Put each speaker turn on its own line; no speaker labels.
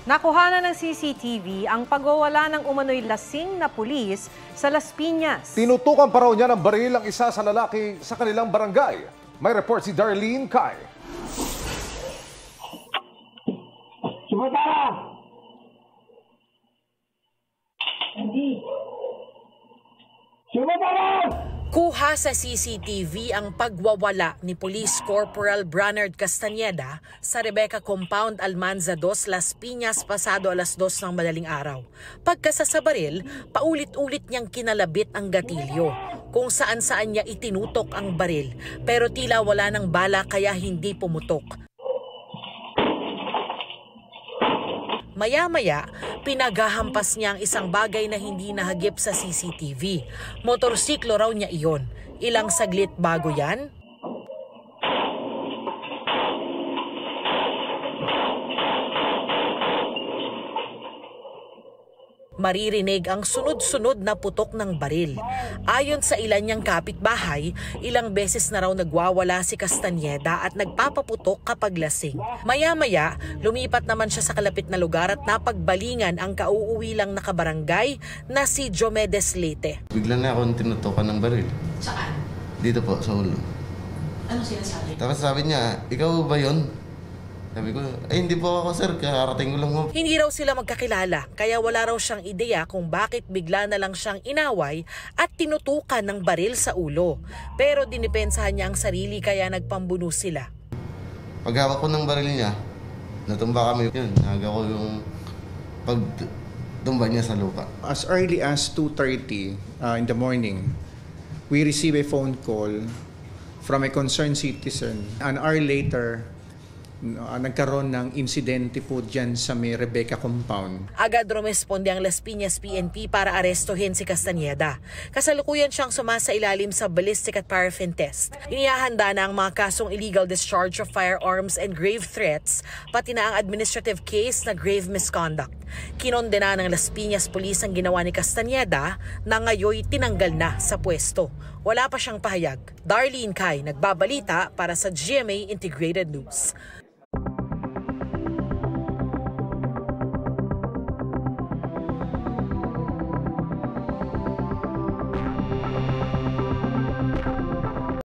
Nakuhanan ng CCTV ang pagwawala ng umano'y lasing na pulis sa Las Piñas.
Tinutukan pa raw niya ng baril ang isa sa lalaki sa kanilang barangay. May report si Darlene Kai.
Sumatara! Hindi. Sumatara!
Kuha sa CCTV ang pagwawala ni Police Corporal Branard Castañeda sa Rebecca Compound, Almanza 2, Las Piñas pasado alas 2 ng madaling araw. Pagkasa sa baril, paulit-ulit niyang kinalabit ang gatilyo. Kung saan-saan niya itinutok ang baril, pero tila wala ng bala kaya hindi pumutok. Maya-maya, pinaghahampas niya ang isang bagay na hindi nahagip sa CCTV. Motorsiklo raw niya iyon. Ilang saglit bago yan, maririnig ang sunod-sunod na putok ng baril. Ayon sa ilan niyang kapitbahay, ilang beses na raw nagwawala si Castañeda at nagpapaputok kapag lasing. Maya-maya, lumipat naman siya sa kalapit na lugar at napagbalingan ang kauuwi lang na kabarangay na si Diomedes Leyte.
Bigla na akong tinutukan ng baril.
Saan?
Dito po, sa ulo.
Ano sinasabi?
Tapos sabi niya, ikaw ba yun? Sabi ko, ay hindi po ako sir, kakarating ko lang mo.
Hindi raw sila magkakilala, kaya wala raw siyang ideya kung bakit bigla na lang siyang inaway at tinutukan ng baril sa ulo. Pero dinipensahan niya ang sarili kaya nagpambuno sila.
Paghawak ko ng baril niya, natumba kami yun. Naga ko yung pagtumba niya sa lupa.
As early as 2:30 in the morning, we receive a phone call from a concerned citizen. An hour later, nagkaroon ng insidente po dyan sa may Rebecca Compound.
Agad rumesponde ang Las Piñas PNP para arestuhin si Castañeda. Kasalukuyan siyang sumasailalim sa ballistic at paraffin test. Inihahanda na ang mga kasong illegal discharge of firearms and grave threats, pati na ang administrative case na grave misconduct. Kinondena ng Las Piñas Police ang ginawa ni Castañeda na ngayoy tinanggal na sa pwesto. Wala pa siyang pahayag. Darlene Kai, nagbabalita para sa GMA Integrated News.